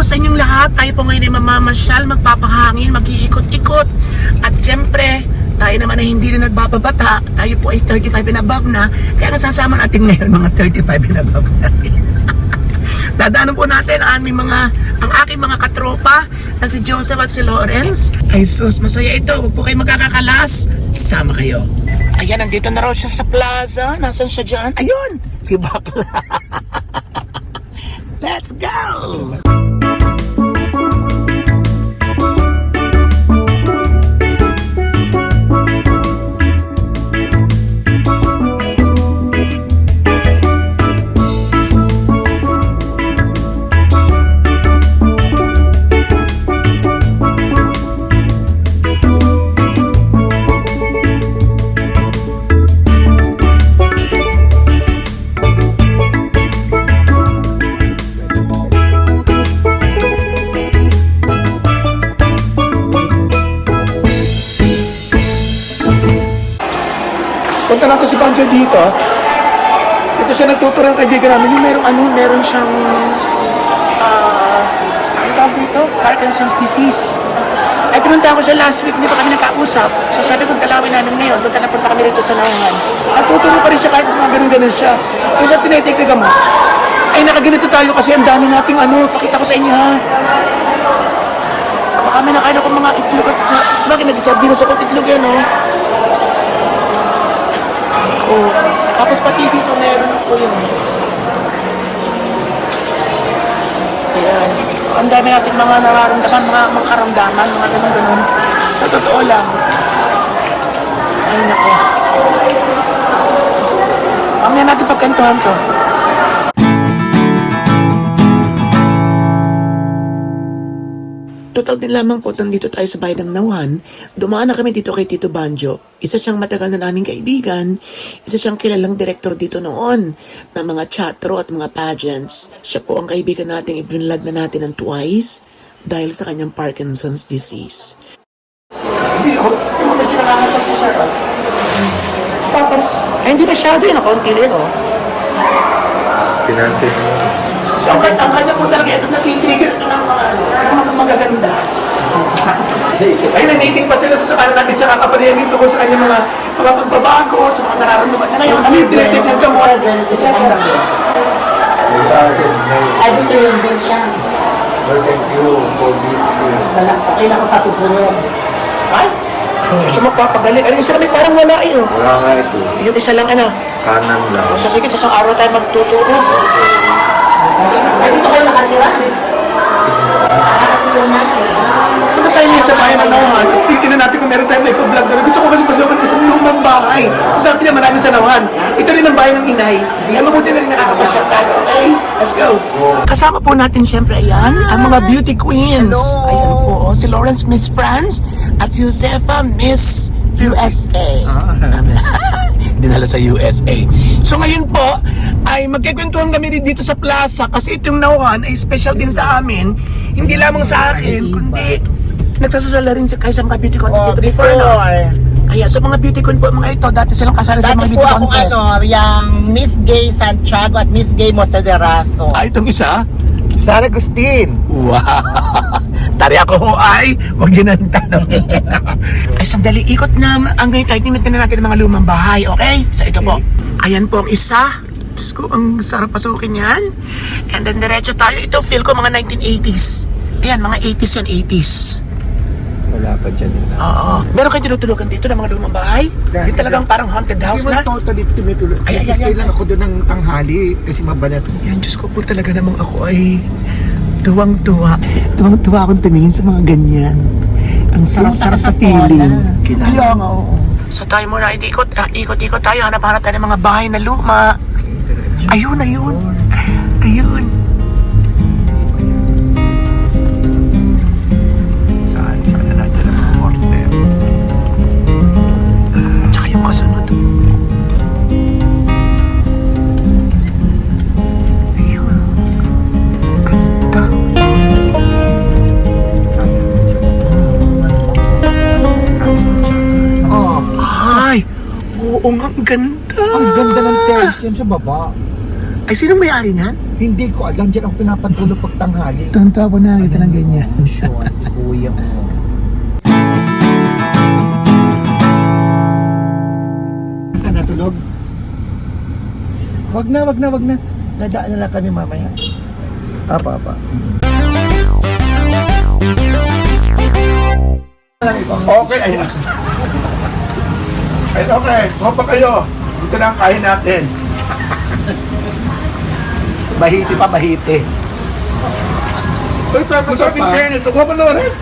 po sa inyong lahat. Tayo po ngayon ay mamamasyal, magpapahangin, mag-iikot-ikot. At syempre, tayo naman ay hindi na nagbababata. Tayo po ay 35 and above na. Kaya nasasama natin ngayon mga 35 and above na rin. Dadaanan po natin ang aking mga katropa na si Joseph at si Lawrence. Ay sus, masaya ito. Huwag po kayo magkakakalas. Sama kayo. Ayan, nandito na raw siya sa plaza. Nasaan siya dyan? Ayun! Si Bakla. Let's go! Punta natin si Banjo dito. Ito siya nagtuturo ng kaibigan namin. Yung meron siyang ano tawag dito? Parkinson's disease. Ay, pinunta ko siya last week, hindi pa kami nakausap. So sabi kong kalawin namin ngayon, punta kami rito sa Nauhan. Nagtuturo pa rin siya kahit mga ganun-ganun siya. Kung siya tinitake na gamot. Ay, nakaganito tayo kasi ang dami nating pakita ko sa inyo ha. Baka may nakain ako mga itlog at sa bagay nag-isardino sa itlog yan Oh, tapos pati dito meron ako yun. Ayan. So, ang dami natin mga nararamdaman, mga karamdaman, mga ganun-ganun. Sa totoo lang. Ay, nako. Mamaya natin pagkantuhan to. Total din lamang po nandito tayo sa bayan ng Nauhan. Dumaan na kami dito kay Tito Banjo. Isa siyang matagal na naming kaibigan. Isa siyang kilalang direktor dito noon ng mga chatro at mga pageants. Siya po ang kaibigan nating ibinlad na natin ng twice dahil sa kanyang Parkinson's disease. Hindi ako. Yung mga medyo nakakatak po sir. Tapos, hindi masyado yun. Kaunti rin Pinansin mo. So, ang kanya po talaga, ito natitigil ito ng mga magaganda. Ay, nanitig pa sila sa kanan natin siya kakapanayagin tungkol sa kanya mga pagbabago, sa mga nararamdaman. Ngayon, ano yung tinitig ng gamot? Check mo lang siya. Ay, dito yun din siya. Thank you for this. Okay lang ko sa susunod. Ay? Siya magpapagaling. Ano isa kami parang wala eh. Wala nga ito. Yung isa lang Kanan lang. Sa sige, sa isang araw tayo magtuturo. Ay, dito kayo nakatira. Nakatira natin. Punta tayo niya sa bayan ng Nauhan. Tingnan natin kung meron tayong may vlog doon. Gusto ko kasi pasukan isang lumang bahay. So sabi niya marami sa Nauhan. Ito rin ang bayan ng Inay. Kaya mabuti na rin nakakapasya tayo. Okay? Let's go. Kasama po natin siyempre ayan, ang mga beauty queens. Ayan po, si Lawrence Miss France at si Josefa Miss USA. Dinala sa USA. So ngayon po, ay magkikwentuhan kami dito sa plaza kasi itong Nauhan ay special din sa amin. Hindi lamang sa akin, kundi nagsasasala rin kayo sa mga beauty contest ito before. Ayan, so mga beauty queen po, mga ito, dati silang kasali sa mga Dati beauty po akong contest. yung Miss Gay Santiago at Miss Gay Montederazo. Ay, itong isa? Sara Agustin. Wow! Tari ako ho ay, huwag yun ang tanong. Ay, sandali, ikot na ang ngayon tayo. Tingnan natin ang mga lumang bahay, okay? So, ito po. Ayan po ang isa. Diyos ko, ang sarap pasukin yan. And then, diretso tayo. Ito, feel ko mga 1980s. Ayan, mga 80s yan, 80s. Wala pa dyan yun. Oo. Meron kayo tinutulugan dito ng mga lumang bahay? Di talagang parang haunted house Hindi na? mo totally tumituloy. Ay, Stay lang ako doon ng tanghali kasi mabalas. Yan, Diyos ko po talaga namang ako ay tuwang-tuwa. Tuwang-tuwa akong tumingin sa mga ganyan. Ang sarap-sarap sa feeling. Kaya nga, oo. So tayo muna, ikot-ikot tayo. Hanap-hanap tayo ng mga bahay na luma. Ayun, ayun. Ayun. Saan na natin ang mga order? Tsaka yung kasunod. Ayun. Ganda. Oh, Ay, oo nga, ang ganda. ang ganda ng tiles yan sa baba. Ay, sino may-ari niyan? Hindi ko alam, dyan ako pinapatulog pag tanghali. Tonto ako nakita ng ganyan. Sure, kuya mo. Saan natulog? Wag na. Dadaan na lang kami mamaya. Apa. Okay, ayan. Ay, okay. Huwag pa kayo. Ito na ang kain natin. Bahiti pa, bahiti. Uy, masarap yung fairness. Huwag pa na rin.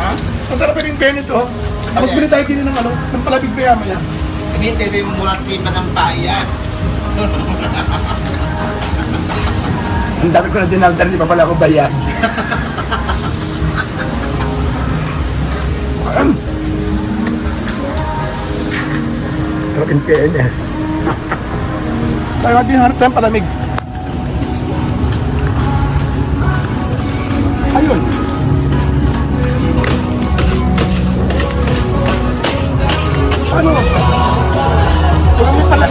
Ha? Masarap yung fairness to. Tapos bili tayo din ng ng palabig pa yaman yan. Hinintay mo muna tima ng bayan. Ang dami ko na dinaldar, di pa pala ako bayan. Sarap yung fairness. Tayo natin hanap tayong palamig. Ayun. Ano? Walang may pala.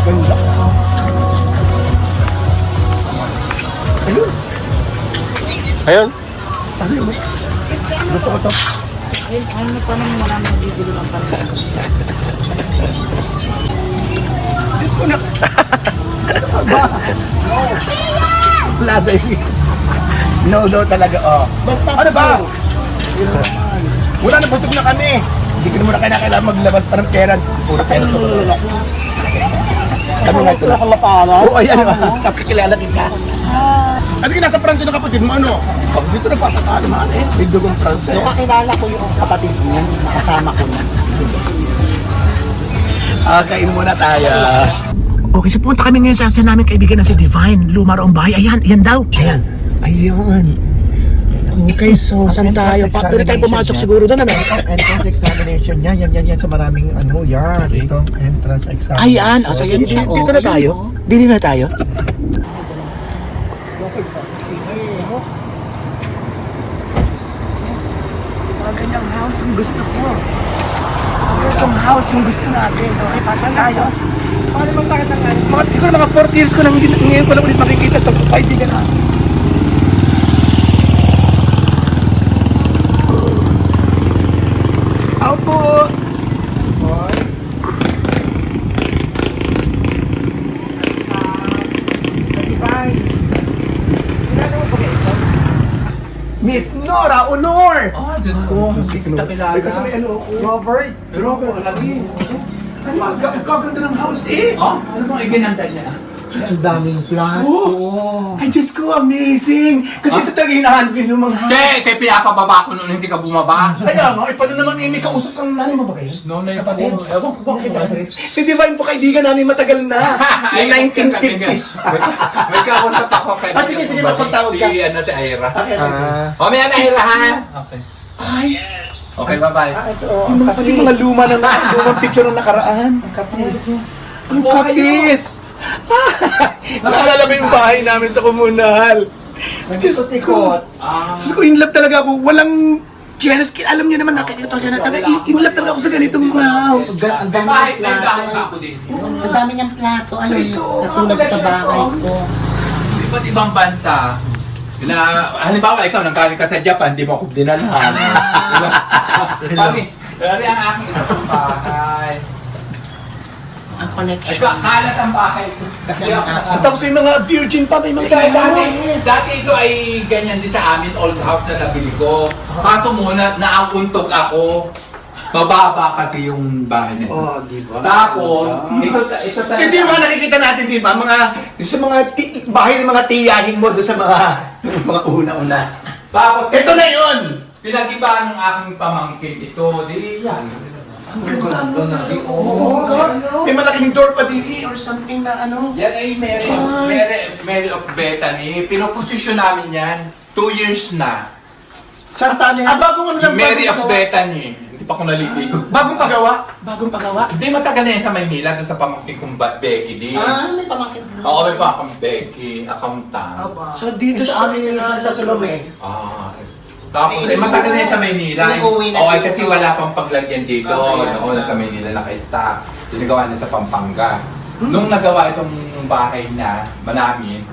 Ganda. Ayun. Ayun. Ayun. Gusto ko to. Ano pa naman wala nang bibili ng pala. Gusto na. Wala tayo. No talaga, oh. Ano ba? Wala na, busog na kami. Hindi ko na muna kailangan maglabas pa ng pera. Puro pera to. Kami nga ito na. Oo, ayan. Kapikilala kita. At nasa Pransa na kapatid mo, ano? Pag dito na patatalo man eh. May dugong Pransa. So kakilala ko yung kapatid niya, nakasama ko na. Kain muna tayo. Okay, so punta kami ngayon sa namin kaibigan na si Divine. Lumaraong bahay. Ayan, ayan daw. Ayan. Ayun. Okay, so saan tayo? Pwede tayo pumasok siguro doon, ano? Entrance examination niya. Yan sa maraming ano. Yan. Itong entrance examination. Ayan. So, dito na tayo. Dito na tayo. Mga ganyang house ang gusto ko. Itong house yung gusto natin. Okay, pasan tayo. Paano bang bakit ang mga siguro mga 40 years ko nang ngayon ko lang ulit makikita ito. Kaibigan na. Ako po. Miss Nora Honor! Ah, Diyos ko. Kita kilala. Kasi may ano, Robert. Pero ako, lagi. ano, ang gaganda ng house eh! Oh, ano bang iginanda niya? Ang daming plant. Oh! Ay, Diyos ko, amazing! Kasi ito talaga hinahanap yung lumang house. Kaya pinapababa ko noon hindi ka bumaba. Kaya nga, paano naman may kausap kang nanay mo ba kayo? Noon na yung Kapatid? Ewan ko bakit. Si Divine po kaibigan namin matagal na. Yung 1950s. May kausap ako kay Ah, sige, mapagtawag ka. Si, ano, si Ira. Ah. O, may Ira, ha? Okay. Ay, Okay, bye-bye. yung mga pati mga lumang picture ng nakaraan. Ang kapis. Ang kapis! Naalala mo yung bahay namin sa komunal. Diyos ko. Ah, Diyos ko, in love talaga ako. Walang jealous. Alam niyo naman, nakikita siya na taga. In love talaga ako sa ganitong mga house. Ang dami bahay, niyang may bahay pa plato. ako din. Ang dami niyang plato. Ano So, yun? ito, Natulad mga sa bahay ko. Iba't ibang bansa, na, halimbawa ikaw, nanggaling ka sa Japan, di mo ako dinalahan. Kami, dari ang aking isang bahay. Ang Ay, connection. kalat ang bahay ko. Kasi ang At tapos yung mga virgin pa, may mga Dati ito ay ganyan din sa amin, old house na nabili ko. Kaso muna, naauntog ako. Mababa kasi yung bahay nito. Oh, di ba? Tapos, ito talaga. So ito yung mga nakikita natin, di ba? Sa mga bahay ng mga tiyahin mo doon sa mga mga una-una. Tapos, Ito na yun! pinag-iba ng aking pamangkin ito. Di yan. Oo, may malaking door pa din or something na ano. Yan ay Mary of Bethany. Pinoposisyon namin yan. 2 years na. Santa na yan. Bagong ano lang. Mary bagong of pagawa. Bethany. Hindi pa ako naliligo. Bagong pagawa? Bagong pagawa? Hindi matagal na yan sa Maynila, doon sa pamangkin kong Becky din. May pamangkin. Oo, may pa akong Becky, accountant. So dito Sa amin yung Santa Salome. Ah, tapos matagal na yan sa Maynila. Inuwi na Oo, dito. kasi wala pang paglagyan dito. Okay. Noon sa Maynila naka-stock. Ginagawa niya sa Pampanga. Nung nagawa itong bahay na namin,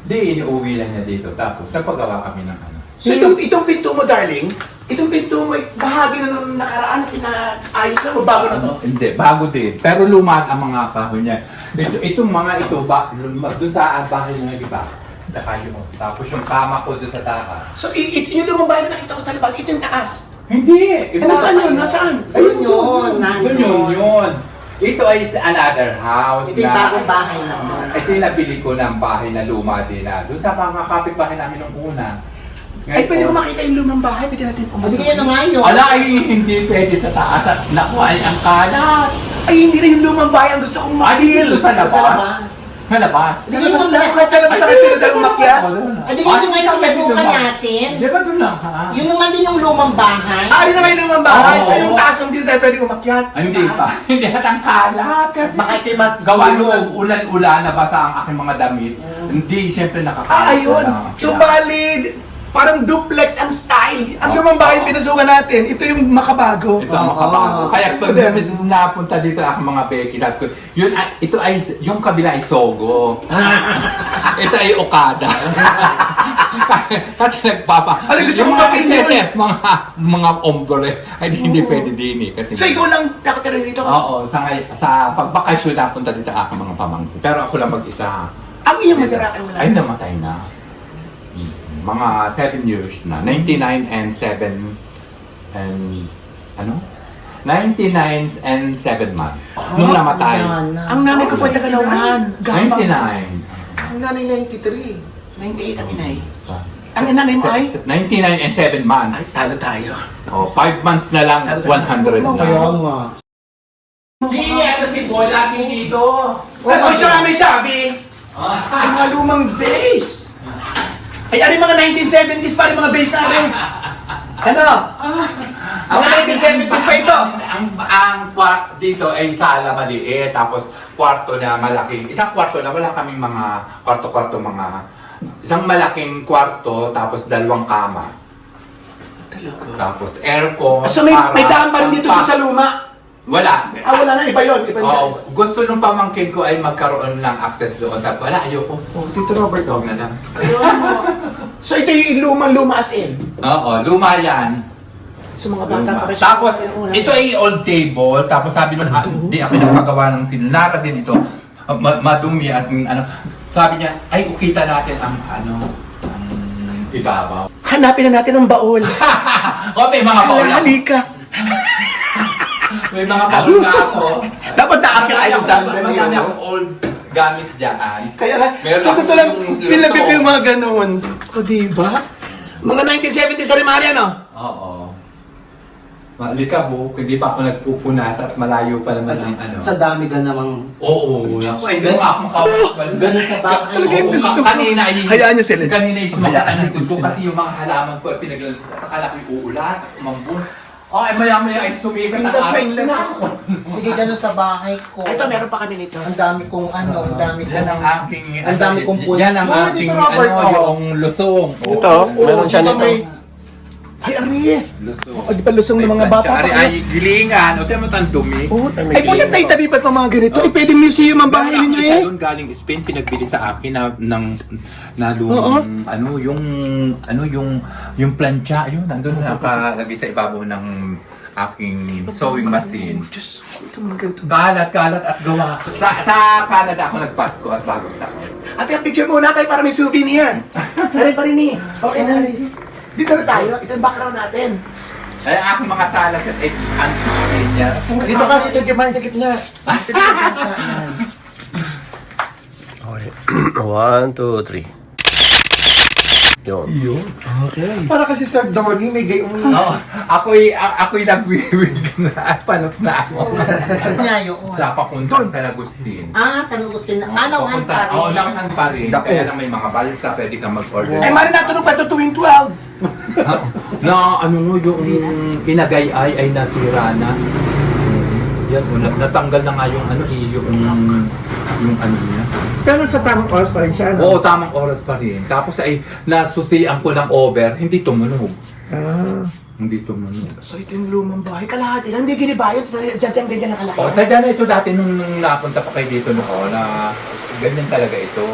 Hindi, iniuwi lang niya dito. Tapos, nagpagawa kami ng ano. So itong pinto mo, darling, itong pinto mo, bahagi na nung nakaraan na pinaayos na o bago na to? Hindi, bago din. Pero luma ang mga kahoy niya. Itong mga ito, doon sa bahay ng iba. Nakayo mo. Tapos yung kama ko doon sa taas. So yung lumang bahay na nakita ko sa labas, ito yung taas. Hindi! Eh, nasaan yun? Nasaan? Ayun yun, Doon yun. Ito ay another house Ito yung bagong bahay na to. Ito yung nabili ko ng bahay na luma din na. Doon sa mga kapitbahay namin nung una. Ay, pwede ko makita yung lumang bahay, pwede natin Kasi pumasok. yun na nga yun. Ala ay hindi pwede sa taas at naku ay ang kalat. Ay, hindi na yung lumang bahay ang gusto kong Ay, dito sa Sa labas. labas. Sa labas. Sige, yung Kahit sa labas na kayo pinag umakyat. Ay, di yun yung may pinasukan natin. Di ba doon lang ha? Yun naman din yung lumang bahay. Ah, yun na nga yung lumang bahay. Oo. So yung taas, hindi na tayo pwede umakyat. Ay, hindi pa. Hindi at ang kalat kasi. Baka ito yung Gawa nung ulan-ulan nabasa ang aking mga damit. Hindi, siyempre nakakalat. Ah, ayun. So bali, parang duplex ang style. Ang lumang bahay pinasukan natin, ito yung makabago. Ito ang makabago. Kaya pag napunta dito ang mga Becky, sabi ko, yun, ito ay, yung kabila ay Sogo. Ito ay Okada. Kasi nagpapa. Ano gusto yung mong mga mapili yun? chef, mga ombre, ay hindi pwede din eh. Kasi, So ikaw lang nakatira rito? oo, sa pagbakasyon napunta dito ang aking mga pamangkin. Pero ako lang mag-isa. Ang iyong madara ay wala. Ay, namatay na. Mga 7 years na. 99 and 7 and ano? 99 and 7 months. Nung namatay. Ang nanay ko po ay Tagalauhan. 99. Ang nanay 93. 98 ang inay. Ang nanay mo ay? 99 and 7 Ay, months. talo tayo. Oh, 5 months na lang, 100 Kaya na. nga. Sige, ano si Paul lagi dito? Ano siya nga may sabi? Ay, mga lumang vase. Ay, ano yung mga 1970s pa rin mga vase natin? Ano? Mga 1970s pa ito. Ang dito ay sala maliit, tapos kwarto na malaki. Isang kwarto na, wala kaming mga kwarto-kwarto isang malaking kwarto, tapos 2 kama. Talaga. Tapos aircon. So may daan pa rin dito sa luma? Wala. Ah, wala na. Iba yun. Iba yun. Oo. Gusto nung pamangkin ko ay magkaroon ng access doon. Sabi ko, wala, ayoko. Oh, Tito Robert, Huwag na lang. So ito yung lumang-luma as in. Oo, luma yan. Sa mga bata pa kasi. Tapos, ito ay old table. Tapos sabi nung, hindi ako nagpagawa ng sinunara din ito. Madumi at ano. Sabi niya, ay, ukita natin ang ibabaw. Hanapin na natin ang baon. O, may mga baon ako. Halika. May mga baon na ako. Dapat nakakain sa Marami akong old gamit dyan. Kaya nga, Meron sabi ko ako lang, yung pinapit luto. yung mga ganun. O, diba? Mga 1970s sa Rimari, ano? Oo. Malikabok, hindi pa ako nagpupunas at malayo pa naman ang ano. Sa dami ka namang... Oo, naku, ay hindi ako makapagpal. Ganun sa bahay. Talaga yung gusto ko. Kanina ay... Hayaan niyo sila. Kanina ay sumakit Hayaan ang niyo likod ko sila. kasi yung mga halaman ko ay pinaglalagay. Akala ko yung uulan at umambun. Ay, maya-maya ay sumikat ang araw. Sige, ganun sa bahay ko. Ito, meron pa kami nito. Ang dami kong ang dami kong... Yan ang aking... Ang dami kong pulis. Yan ang Oh, aking, Tito Robert, oh. yung lusong. Ito, meron siya nito. Ay, Ari. Lusong. O, di ba lusong ng mga bata pa Ari kayo? ay gilingan. O, tayo mo ito ang dumi. Ay, buti tayo tabi pa pa mga ganito. Ay, pwede museum ang bahay ninyo Isa eh. doon galing Spain, pinagbili sa akin na lumang, yung plancha, yun, nandun nakalagay sa ibabaw ng aking sewing machine. Diyos, ito mga ganito. Kalat at gawa. Sa Canada ako nagpasko at bagong taon. Ate, picture muna tayo para may souvenir. Ari pa rin eh. Okay na, Ari. Dito na tayo. Ito yung background natin. Ay, aking mga salas at ay niya. Dito ka, dito kumain sa gitna. Okay. 1, 2, 3. Yun. Para kasi sa Donnie, may gayong... Oo, ako'y nagwiwig na at panot na ako. Nga yun. Sa papunta sa Agustin. San Agustin. Nauhan pa rin. Oo, nauhan pa rin. Kaya lang may mga balsa, pwede kang mag-order. Ay, mali natanong pa ito tuwing 12. Na yung inagay ay nasira na. Yan, natanggal na nga yung ano niya. Pero sa tamang oras pa rin siya, no? Oo, tamang oras pa rin. Tapos ay nasusian ko ng over, hindi tumunog. Ah. Hindi tumunog. So, ito yung lumang bahay. Kalahati lang. Hindi ginibayot. Diyan ganyan na kalahati. O, sa dyan ito dati nung napunta pa kayo dito na ganyan talaga ito.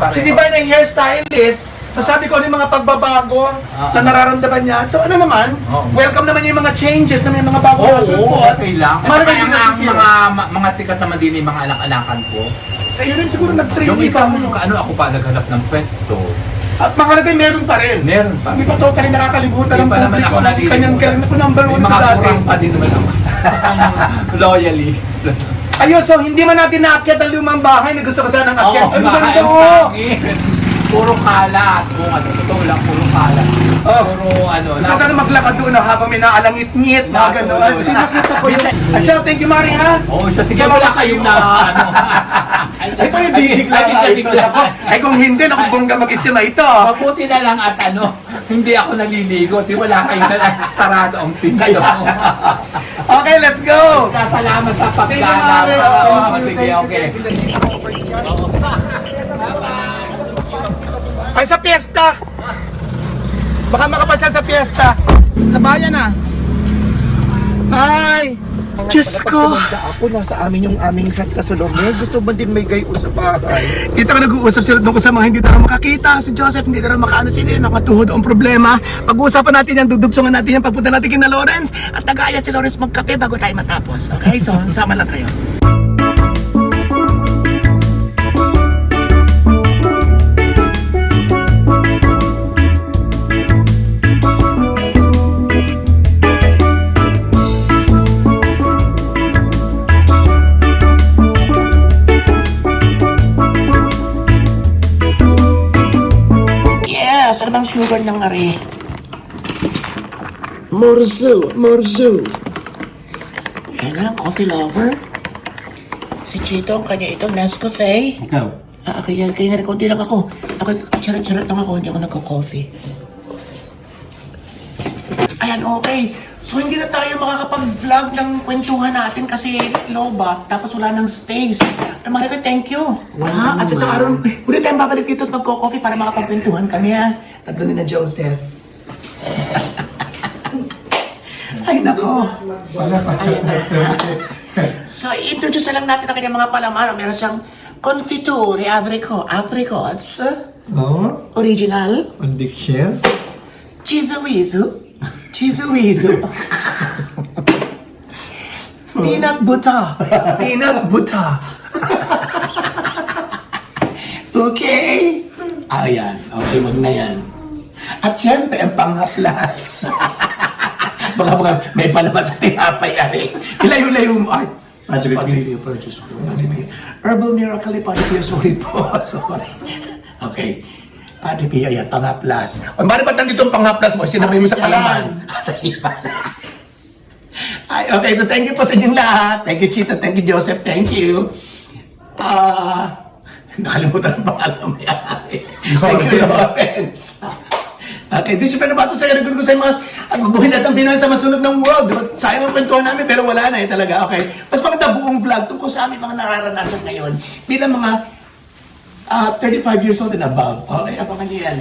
pareho. Si Divine ay hairstylist. So sabi ko ano yung mga pagbabago na nararamdaman niya. So ano naman, welcome naman yung mga changes na may mga bago na sulpot. Okay lang. Mahalaga Kaya din ang nasisira. mga sikat naman din yung mga anak-anakan ko. Sa iyo rin siguro nag-train Yung isang, ako pa naghanap ng pwesto. At mahalaga meron pa rin. Meron pa. Hindi pa totally nakakalimutan Hindi ng pa naman publiko. ako nalilimutan. Kanyang ako number May 1 mga ka dati. kurang pa din naman ako. Loyalist. Ayun, so hindi man natin naakyat ang lumang bahay na gusto ko sanang akyat. Oo, Ang bahay ganda ang oh! pangit. Puro kalat. Kung ano, totoo lang, puro kalat. Puro ano. Gusto ka na maglakad doon habang may naalangit-ngit, mga gano'n. Hindi nakita ko yun. Asya, thank you, Mari, ha? Oo, siya, sige, Salamat wala sa kayong iyo. na, ano. Ay, pa yung bibigla Ay, nga ito. bibigla. Ako. Ay, kung hindi, naku, bongga mag-estima ito. Mabuti na lang at ano, hindi ako naliligo. Di wala kayong sarado ang pinto. Okay, let's go! Salamat sa Thank you, pagdala. Mari. Oo, sige, okay. Ay, sa piyesta! Baka makapasal sa piyesta. Sa bayan, ah. Ay! Diyos ko! Ako, nasa amin yung aming Santa Salome. Gusto ba din may gayo sa bahay? Dito ka nag-uusap sila tungkol sa mga hindi na makakita. Si Joseph, hindi na makaano sila, nakatuhod ang problema. Pag-uusapan natin yan, dudugsungan natin yan, pagpunta natin kina Lawrence. At nag-aaya si Lawrence magkape bago tayo matapos. Okay, so sama lang kayo. Yes, ano bang sugar ng ari? Morzu, morzu. Yan na, coffee lover. Si Chito, ang kanya ito, Nescafe. Ikaw? Kaya na rin, konti lang ako. Ako, charot-charot lang ako, hindi ako nagko-coffee. Ayan, okay. So, hindi na tayo makakapag-vlog ng kwentuhan natin kasi low bat, tapos wala ng space. Marika, thank you. Ha? At sa araw, ulit tayong babalik dito at magko-coffee para makapagkwentuhan kami, ha? Tatlo ni na Joseph. Ay, nako. Ayan na. So, introduce na lang natin ang kanyang mga palaman. Meron siyang confiture, apricots, original, Conviction? chizuizu, peanut butter, okay? Ayan, okay, wag na yan. At syempre, ang panghaplas. Baka may palabas sa tinapay, ari. Ilayo-layo mo. Ay, Padre Pio, Diyos ko. Herbal Miracle, Padre Pio, sorry po. Sorry. Okay. Padre Pio, ayan, panghaplas. O, bakit ba't nandito ang panghaplas mo? Sinabay mo sa palaman. Sa iba. Ay, okay, so thank you po sa inyong lahat. Thank you, Chito. Thank you, Joseph. Thank you. Nakalimutan ang pangalan mo yan. Thank you, Lawrence. Okay, this is Pedro Bato sa Eric ko sa mga at mabuhay natin ang Pinoy sa masunog ng world. Diba? Sayang ang kwentuhan namin pero wala na talaga. Okay, mas maganda buong vlog tungkol sa aming mga nararanasan ngayon bilang mga 35 years old and above. Okay, abangan niyo yan.